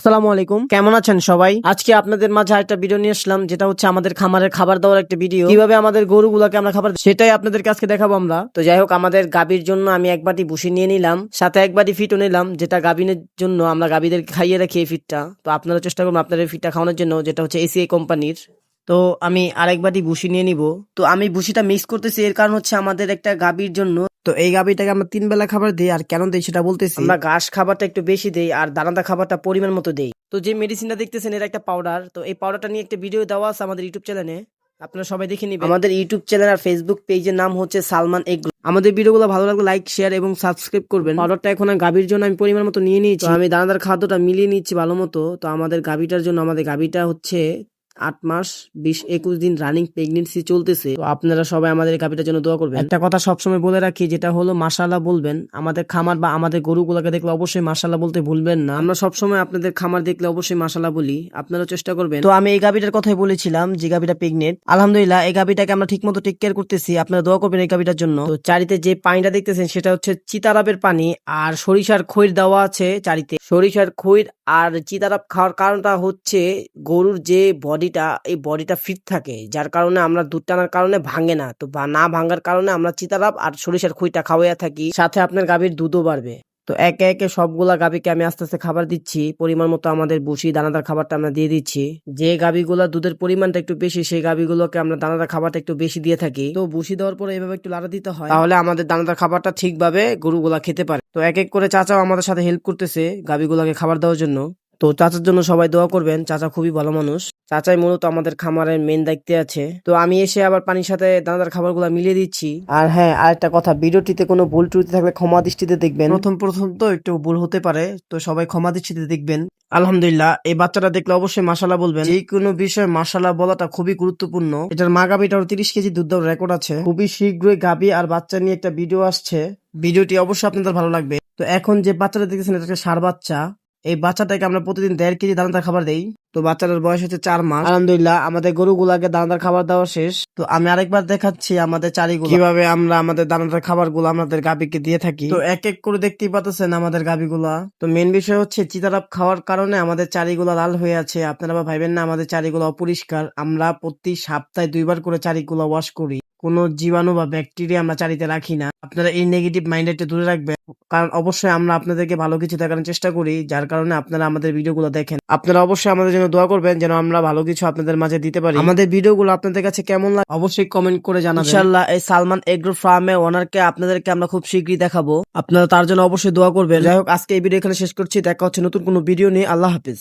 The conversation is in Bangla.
আসসালামু আলাইকুম, কেমন আছেন সবাই? আজকে আপনাদের মাঝে একটা ভিডিও নিয়ে আসলাম, যেটা হচ্ছে আমাদের খামারের খাবার দাবার একটা ভিডিও। কিভাবে আমাদের গরুগুলাকে আমরা খাবার দিই, সেটাই আপনাদেরকে আজকে দেখাবো আমরা। তো যাই হোক, আমাদের গাভীর জন্য আমি এক বাটি ভুসি নিয়ে নিলাম, সাথে এক বাটি ফিটও নিলাম, যেটা গাভীনের জন্য আমরা গাভীদেরকে খাইয়ে রাখি এই ফিটটা। তো আপনারা চেষ্টা করুন আপনাদের এই ফিটটা খাওয়ানোর জন্য, যেটা হচ্ছে এসিআই কোম্পানির। তো আমি আরেক বাটি ভুসি নিয়ে নিব। তো আমি ভুসিটা মিক্স করতেছি, এর কারণ হচ্ছে আমাদের একটা গাভীর জন্য। তো এই গাভীটাকে আমরা 3 বেলা খাবার দিই, আর কেন দিই সেটা বলতেছি। আমরা ঘাস খাবারটা একটু বেশি দেই, আর দানাদার খাবারটা পরিমাণ মতো দেই। তো যে মেডিসিনটা দেখতেছেন, এটা একটা পাউডার। তো এই পাউডারটা নিয়ে একটা ভিডিও দেওয়া আছে আমাদের ইউটিউব চ্যানেলে, আপনারা সবাই দেখে নিবেন। আমাদের ইউটিউব চ্যানেল আর ফেসবুক পেজের নাম হচ্ছে সালমান এগ্রো। আমাদের ভিডিওগুলো ভালো লাগলে লাইক, শেয়ার এবং সাবস্ক্রাইব করবেন। পাউডারটা এখন গাভীর জন্য আমি পরিমাণ মতো নিয়ে নিয়েছি। আমি দানাদার খাদ্যটা মিলিয়ে নিচ্ছি ভালো মতো। তো আমাদের গাভীটার জন্য, আমাদের গাভীটা হচ্ছে 8 মাস 20-21 দিন রানিং প্রেগনেন্সি চলতেছে। তো আপনারা সবাই আমাদের গাভীটার জন্য দোয়া করবেন। একটা কথা সবসময় বলে রাখি, যেটা হলো মাশাআল্লাহ বলবেন। আমাদের খামার বা আমাদের গরুগুলোকে দেখলে অবশ্যই মাশাআল্লাহ বলতে ভুলবেন না। আমরা সবসময় আপনাদের খামার দেখলে অবশ্যই মাশাআল্লাহ বলি, আপনারা চেষ্টা করবেন। তো আমি এই গাভীটার কথাই বলেছিলাম, যে গাভীটা প্রেগনেন্ট। আলহামদুলিল্লাহ এই গাভীটাকে আমরা ঠিক মতো টেক কেয়ার করতেছি, আপনারা দোয়া করবেন এই গাভীটার জন্য। তো চারিতে যে পানিটা দেখতেছেন, সেটা হচ্ছে চিতারাবের পানি, আর সরিষার খৈর দেওয়া আছে চারিতে। সরিষার খৈর আর চিতারাব খাওয়ার কারণটা হচ্ছে গরুর যে বডিটা, এই বডিটা ফিট থাকে, যার কারণে আমরা দুধ টানার কারণে ভাঙে না। তো না ভাঙার কারণে আমরা চিতারাব আর সরিষার খইটা খাওয়াইয়া থাকি, সাথে আপনার গাভীর দুধও বাড়বে। তো একে একে সবগুলা গাভীকে আমি আস্তে আস্তে খাবার দিচ্ছি। পরিমাণ মতো আমাদের ভুসি দানাদার খাবারটা আমরা দিয়ে দিচ্ছি। যে গাভীগুলা দুধের পরিমাণটা একটু বেশি, সেই গাভীগুলোকে আমরা দানাদার খাবারটা একটু বেশি দিয়ে থাকি। তো ভুসি দেওয়ার পরে এভাবে একটু লাড়া দিতে হয়, তাহলে আমাদের দানাদার খাবারটা ঠিকভাবে গরুগুলা খেতে পারে। তো এক এক করে চাচাও আমাদের সাথে হেল্প করতেছে গাভীগুলাকে খাবার দেওয়ার জন্য। তো চাচার জন্য সবাই দোয়া করবেন, চাচা খুবই ভালো মানুষ। চাচাই মূলত আমাদের খামারের মেন দায়িত্বে আছে। তো আমি এসে আবার পানির সাথে দানাদার খাবারগুলো মিলিয়ে দিচ্ছি। আর হ্যাঁ, আরেকটা কথা, ভিডিওটিতে কোনো ভুল ত্রুটি থাকলে ক্ষমা দৃষ্টিতে দেখবেন। প্রথম তো একটু ভুল হতে পারে, তো সবাই ক্ষমা দৃষ্টিতে দেখবেন। আলহামদুলিল্লাহ এই বাচ্চাটা দেখলে অবশ্যই মাশাআল্লাহ বলবেন। যে কোনো বিষয়ে মাশাআল্লাহ বলাটা খুবই গুরুত্বপূর্ণ। এটার মা গাভীটার 30 কেজি দুধ দেওয়ার রেকর্ড আছে। খুবই শীঘ্রই গাভী আর বাচ্চা নিয়ে একটা ভিডিও আসছে, ভিডিওটি অবশ্যই আপনাদের ভালো লাগবে। তো এখন যে বাচ্চাটা দেখতেছেন, এটা একটা ষাঁড় বাচ্চা। এই বাচ্চাটাকে আমরা প্রতিদিন 1.5 কেজি দানাদার খাবার দেই। তো বাচ্চাটার বয়স হচ্ছে 4 মাস। আলহামদুলিল্লাহ আমাদের গরুগুলাকে দানাদার খাবার দেওয়া শেষ। তো আমি আরেকবার দেখাচ্ছি আমাদের চারিগুলো কিভাবে আমরা আমাদের দানাদার খাবার গুলো আমাদের গাভীকে দিয়ে থাকি। তো এক এক করে দেখতেই পাচ্ছেন আমাদের গাভীগুলা। তো মেন বিষয় হচ্ছে চিতারাপ খাওয়ার কারণে আমাদের চারিগুলা লাল হয়ে আছে। আপনারা ভাইবেন না আমাদের চারিগুলো অপরিষ্কার। আমরা প্রতি সপ্তাহে 2 বার করে চারিগুলা ওয়াশ করি। কোনো জীবাণু বা ব্যাকটেরিয়া আমরা চারিতে রাখি না। আপনারা এই নেগেটিভ মাইন্ডেডটা দূরে রাখবেন, কারণ অবশ্যই আমরা আপনাদেরকে ভালো কিছু দেখানোর চেষ্টা করি, যার কারণে আপনারা আমাদের ভিডিওগুলো দেখেন। আপনারা অবশ্যই আমাদের জন্য দোয়া করবেন, যেন আমরা ভালো কিছু আপনাদের মাঝে দিতে পারি। আমাদের ভিডিওগুলো আপনাদের কাছে কেমন লাগে অবশ্যই কমেন্ট করে জানাবেন। ইনশাআল্লাহ এই সালমান এগ্রো ফার্মে ওনারকে আপনাদেরকে আমরা খুব শীঘ্রই দেখাবো। আপনারা তার জন্য অবশ্যই দোয়া করবেন। যাই হোক, আজকে এই ভিডিও এখানে শেষ করছি। দেখা হচ্ছে নতুন কোনো ভিডিও নিয়ে। আল্লাহ হাফিজ।